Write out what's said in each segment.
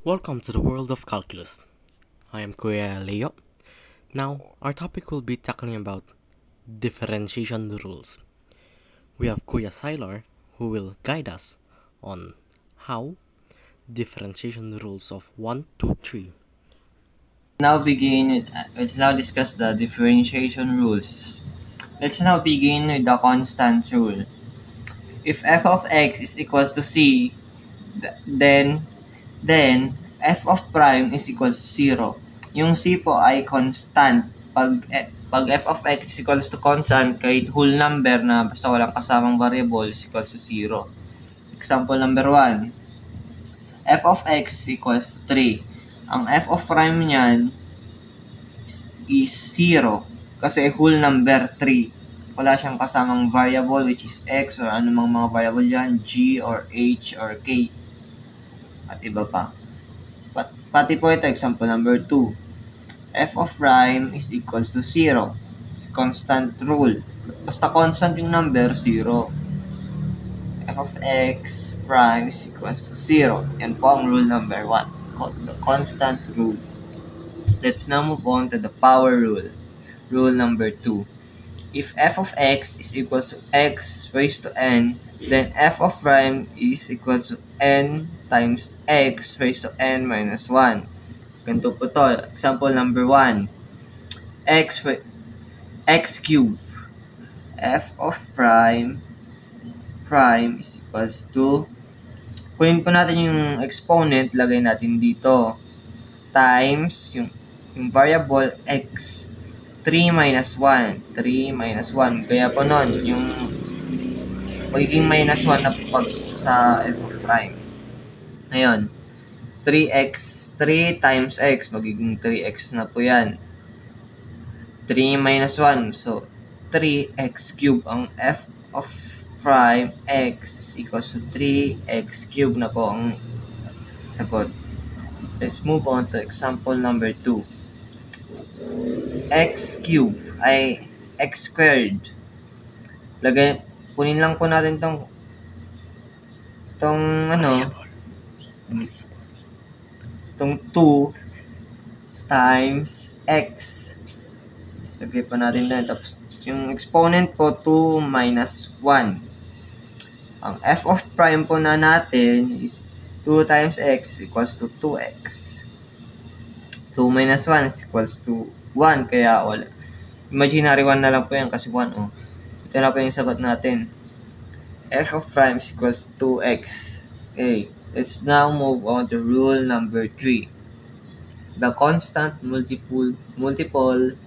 Welcome to the world of calculus. I am Kuya Leo. Now, our topic will be tackling about differentiation rules. We have Kuya Sylar who will guide us on how differentiation rules of 1, 2, 3. Let's now discuss the differentiation rules. Let's now begin with the constant rule. If f of x is equals to c, then f of prime is equals to 0. Yung c po ay constant. Pag f of x is equals to constant, kahit whole number na basta walang kasamang variable is equals to 0. Example number 1. F of x equals 3. Ang f of prime niyan is 0 kasi whole number 3. Wala siyang kasamang variable which is x or anumang mga variable dyan, g or h or k at iba pa. Pati po ito, example number 2. F of prime is equals to 0. Constant rule. Basta constant yung number, 0. F of x prime is equals to 0. Yan po ang rule number 1. The constant rule. Let's now move on to the power rule. Rule number 2. If f of x is equal to x raised to n, then f of prime is equal to n times x raised to n minus 1. Ganito po to. Example number 1. X cubed. F of prime is equals to, kunin po natin yung exponent, lagay natin dito, times yung variable x. 3 minus 1. 3 minus 1. Kaya po nun, yung magiging minus 1 na pag sa f of prime. Ngayon, 3 times x, magiging 3x na po yan. 3 minus 1, so 3x cube. Ang f of prime x is equals to 3x cube na po ang sagot. Let's move on to example number 2. X cube ay x squared. Kunin lang po natin tong Variable. tong 2 times x. Lagay pa natin doon. Tapos yung exponent po 2 minus 1. Ang f of prime po na natin is 2 times x equals to 2x. 2 minus 1 is equals to 1. Kaya wala. Imaginary 1 na lang po yan kasi 1. Ito na po yung sagot natin. F of prime is equals to 2x. Okay. Let's now move on to rule number 3. The constant multiple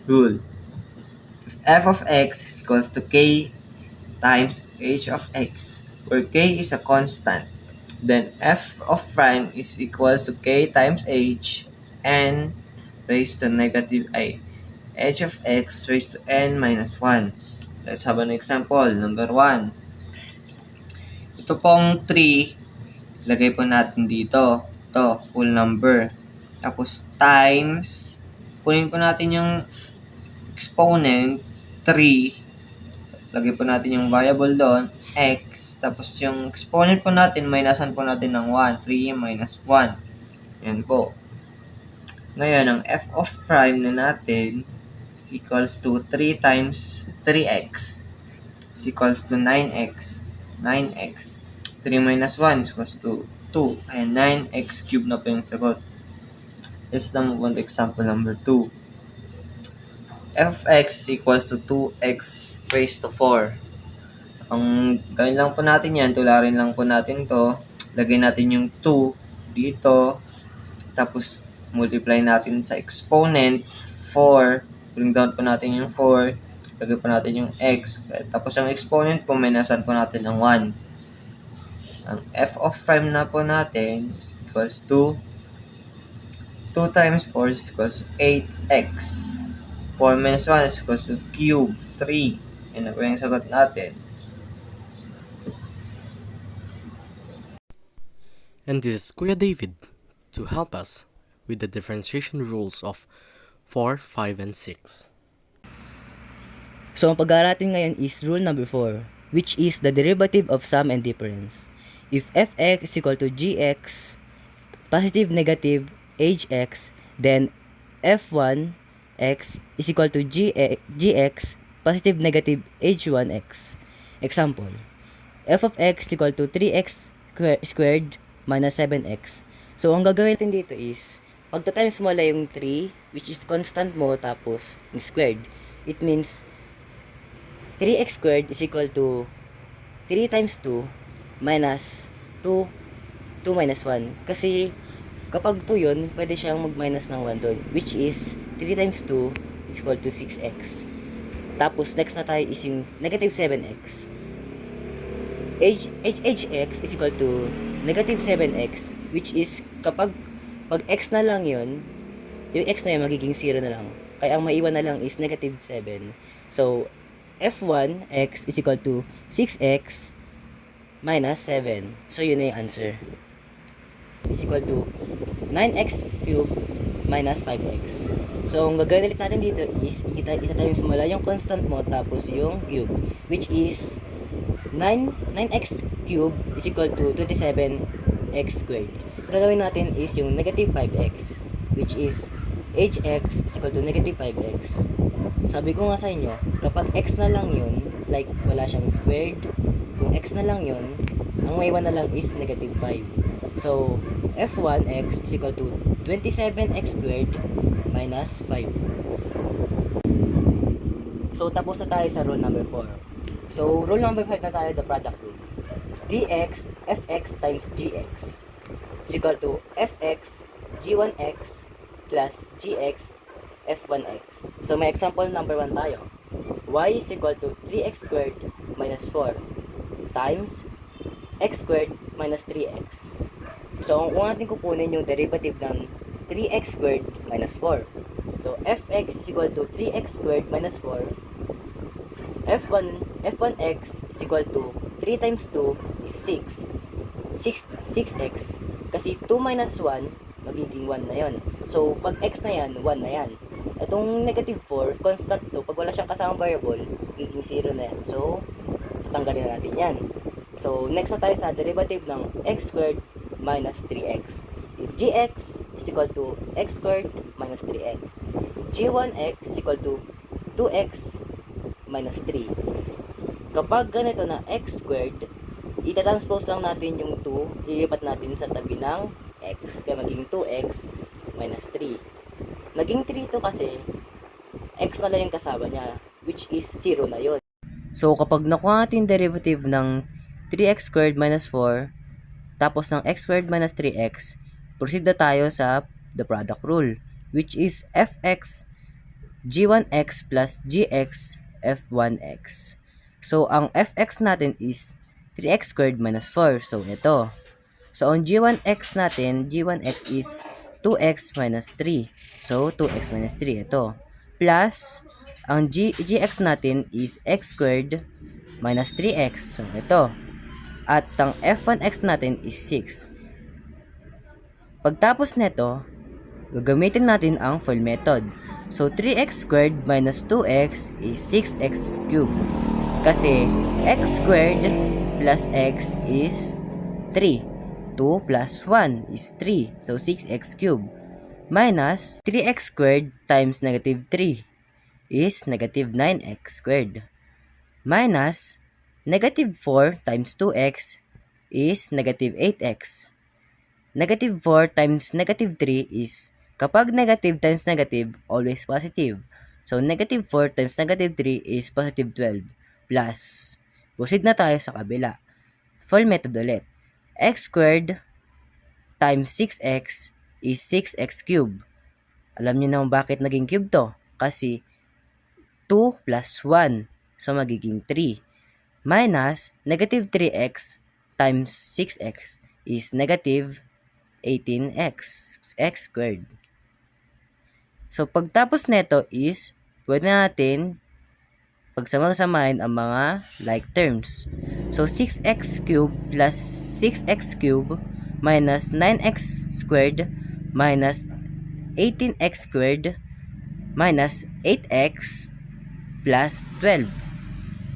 rule. If f of x is equals to k times h of x, where k is a constant, then f of prime is equals to k times h n raised to negative h of x raised to n minus 1. Let's have an example. Number 1. Ito pong 3, lagay po natin dito. Ito, whole number. Tapos times, kunin po natin yung exponent, 3. Lagay po natin yung variable doon, x. Tapos yung exponent po natin, minusan po natin ng 1. 3 minus 1. Yan po. Ngayon, ang f of prime na natin is equals to 3 times 3x is equals to 9x. 9x. 3 minus 1 is equals to 2. And 9x cubed na po yung sagot. Let's now move on to example number 2. F of x is equals to 2x raised to 4. Ang gawin lang po natin yan, tularin lang po natin to. Lagay natin yung 2 dito. Tapos, multiply natin sa exponent, 4. Bring down po natin yung 4. Lagay po natin yung x. Tapos, ang exponent po, minasan po natin ng 1. Ang f of prime na po natin is equals to 2 times 4 is equals to 8x. 4 minus 1 is equals to cube, 3. Yan na po yung sagot natin. And this is Kuya David to help us with the differentiation rules of 4, 5, and 6. So, ang pag-aaral natin ngayon is rule number 4, which is the derivative of sum and difference. If fx is equal to gx positive, negative, hx, then f1x is equal to gx, positive, negative, h1x. Example, f of x is equal to 3x squared minus 7x. So, ang gagawin natin dito is, pagta-times mo lang yung 3, which is constant mo, tapos yung squared. It means, 3x squared is equal to 3 times 2 minus 2 minus 1. Kasi, kapag 2 yun, pwede siyang mag-minus ng 1 doon, which is 3 times 2 is equal to 6x. Tapos, next na tayo is yung negative 7x. hx is equal to negative 7x, which is pag x na lang yun, yung x na yun magiging 0 na lang. Kaya ang maiwan na lang is negative 7. So, f1x is equal to 6x minus 7. So, yun na yung answer. Is equal to 9x cubed minus 5x. So, ang gagawin ulit natin dito is isa-times mo lang yung constant mo tapos yung cube, which is 9x cubed is equal to 27x squared. Gagawin natin is yung negative 5x, which is hx is equal to negative 5x. Sabi ko nga sa inyo, kapag x na lang yun, like wala siyang squared, kung x na lang yun, ang maiwan na lang is negative 5. So, f1x is equal to 27x squared minus 5. So, tapos na tayo sa rule number 4. So, rule number 5 na tayo, the product rule. dx fx times gx is equal to fx g1x plus gx f1x. So, may example number 1 tayo. Y is equal to 3x squared minus 4 times x squared minus 3x. So, ang una natin kukunin yung derivative ng 3x squared minus 4. So, fx is equal to 3x squared minus 4. f1x is equal to 3 times 2 is 6x. Kasi 2 minus 1, magiging 1 na yon. So, pag x na yan, 1 na yan. Itong negative 4, constant to, pag wala siyang kasamang variable, magiging 0 na yan. So, tatanggalin na natin yan. So, next na tayo sa derivative ng x squared minus 3x. Is gx is equal to x squared minus 3x. g1x is equal to 2x minus 3. Kapag ganito na x squared, itatranspose lang natin yung 2, ilipat natin sa tabi ng x, kaya magiging 2x minus 3. Naging 3 to kasi x na lang yung kasama niya, which is 0 na yon. So, kapag nakuha natin derivative ng 3x squared minus 4, tapos ng x squared minus 3x, proceed na tayo sa the product rule, which is fx g1x plus gx f1x. So, ang fx natin is 3x squared minus 4. So, ito. So, ang g1x natin, g1x is 2x minus 3. So, 2x minus 3. Ito. Plus, ang gx natin is x squared minus 3x. So, ito. At ang f1x natin is 6. Pagtapos nito, gagamitin natin ang full method. So, 3x squared minus 2x is 6x cubed. Kasi, x squared plus x is 3. 2 plus 1 is 3. So, 6x cubed. Minus 3x squared times negative 3 is negative 9x squared. Minus negative 4 times 2x is negative 8x. Negative 4 times negative 3 is, kapag negative times negative, always positive. So, negative 4 times negative 3 is positive 12. Plus, proceed na tayo sa kabila. Full method ulit. X squared times 6x is 6x cubed. Alam nyo naman bakit naging cube to? Kasi 2 plus 1. So, magiging 3. Minus negative 3x times 6x is negative 18x x squared. So, pagtapos nito is, pwede natin pagsamang-samahin ang mga like terms. So, 6x cubed plus 6x cubed minus 9x squared minus 18x squared minus 8x plus 12.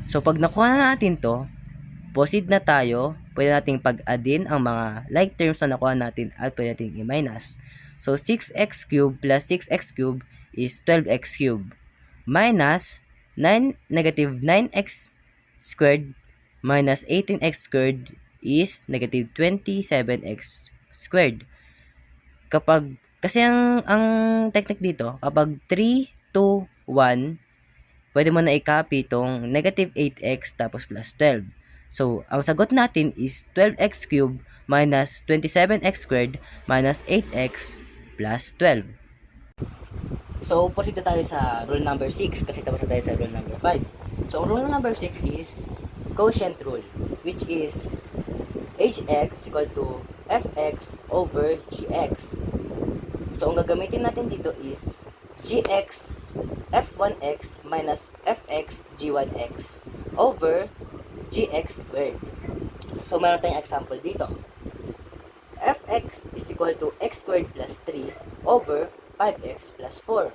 So, pag nakuha na natin to, proceed na tayo pwede nating pag-addin ang mga like terms na nakuha natin at pwede nating i-minus. So, 6x cubed plus 6x cubed is 12x cubed minus negative 9x squared minus 18x squared is negative 27x squared. Kasi ang technique dito, kapag 3, 2, 1, pwede mo na i-copy itong negative 8x tapos plus 12. So, ang sagot natin is 12x cubed minus 27x squared minus 8x plus 12. So, proceed na tayo sa rule number 6 kasi tapos na tayo sa rule number 5. So, ang rule number 6 is quotient rule, which is hx is equal to fx over gx. So, ang gagamitin natin dito is gx f1x minus fx g1x over gx squared. So, meron tayong example dito. Fx is equal to x squared plus 3 over 5x plus 4.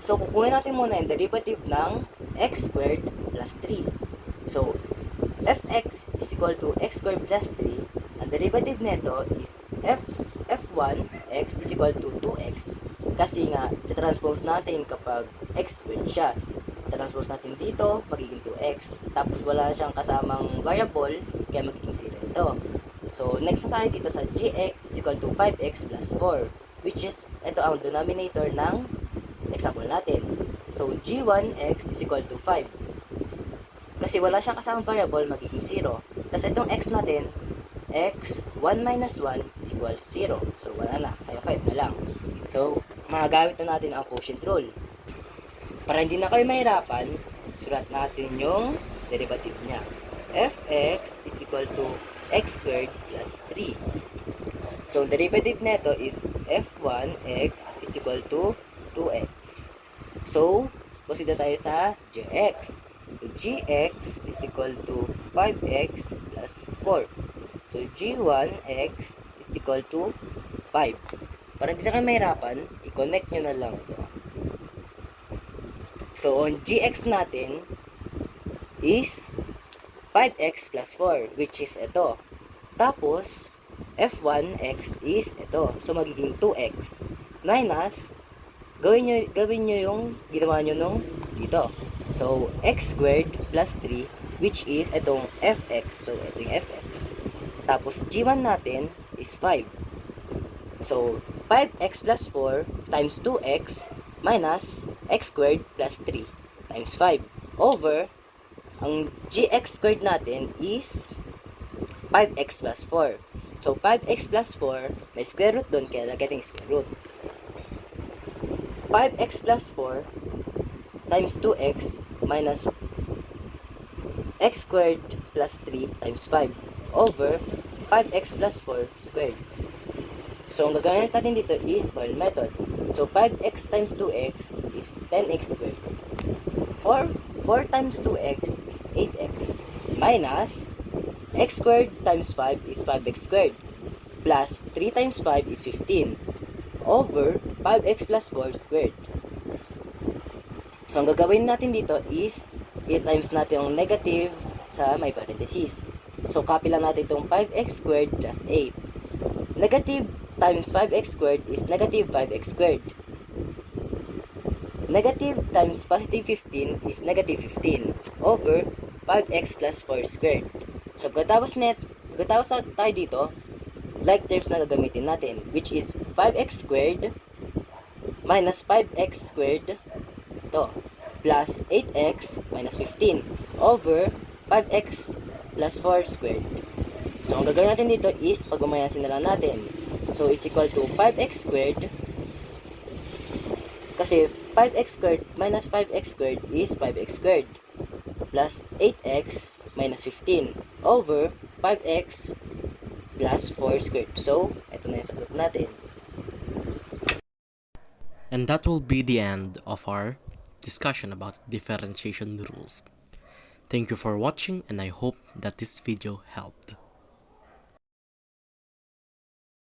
So, kukunin natin muna yung derivative ng x squared plus 3. So, fx is equal to x squared plus 3. Ang derivative nito is f1x is equal to 2x. Kasi nga, transpose natin kapag x squared siya. Transpose natin dito, magiging 2x. Tapos wala siyang kasamang variable, kaya magiging 0 ito. So, next na tayo dito sa gx is equal to 5x plus 4. Which is, ito ang denominator ng example natin. So, g1x is equal to 5. Kasi wala siyang kasamang variable, magiging 0. Tapos itong x natin, x 1 minus 1 equals 0. So, wala na. Kaya 5 na lang. So, magagamit na natin ang quotient rule. Para hindi na kayo mahirapan, sulat natin yung derivative niya. Fx is equal to x squared plus 3. So, derivative nito is f1x is equal to 2x. So, proceed na tayo sa gx. So, gx is equal to 5x plus 4. So, g1x is equal to 5. Para hindi na kayo mahirapan, i-connect nyo na lang ito. So, on gx natin is 5x plus 4, which is ito. Tapos, f1x is ito. So, magiging 2x minus, gawin nyo yung ginawa nyo nung dito. So, x squared plus 3, which is itong fx. So, ito yung fx. Tapos, g1 natin is 5. So, 5x plus 4 times 2x minus x squared plus 3 times 5 over ang gx squared natin is 5x plus 4. So, 5x plus 4, may square root doon, kaya lagyan yung square root. 5x plus 4 times 2x minus x squared plus 3 times 5 over 5x plus 4 squared. So, ang gagawin natin dito is FOIL method. So, 5x times 2x is 10x squared. 4 times 2x is 8x minus x squared times 5 is 5x squared plus 3 times 5 is 15 over 5x plus 4 squared. So, ang gagawin natin dito is i-times natin yung negative sa may parenthesis. So, copy lang natin itong 5x squared plus 8. Negative times 5x squared is negative 5x squared. Negative times positive 15 is negative 15 over 5x plus 4 squared. So, pagkatapos tayo dito, like terms na gagamitin natin, which is 5x squared minus 5x squared, ito, plus 8x minus 15 over 5x plus 4 squared. So, ang gagawin natin dito is, pag-umayasin na lang natin. So, is equal to 5x squared, kasi 5x squared minus 5x squared is 5x squared plus 8x minus 15 over 5x plus 4 squared. So, ito na yung sagot natin. And that will be the end of our discussion about differentiation rules. Thank you for watching, and I hope that this video helped.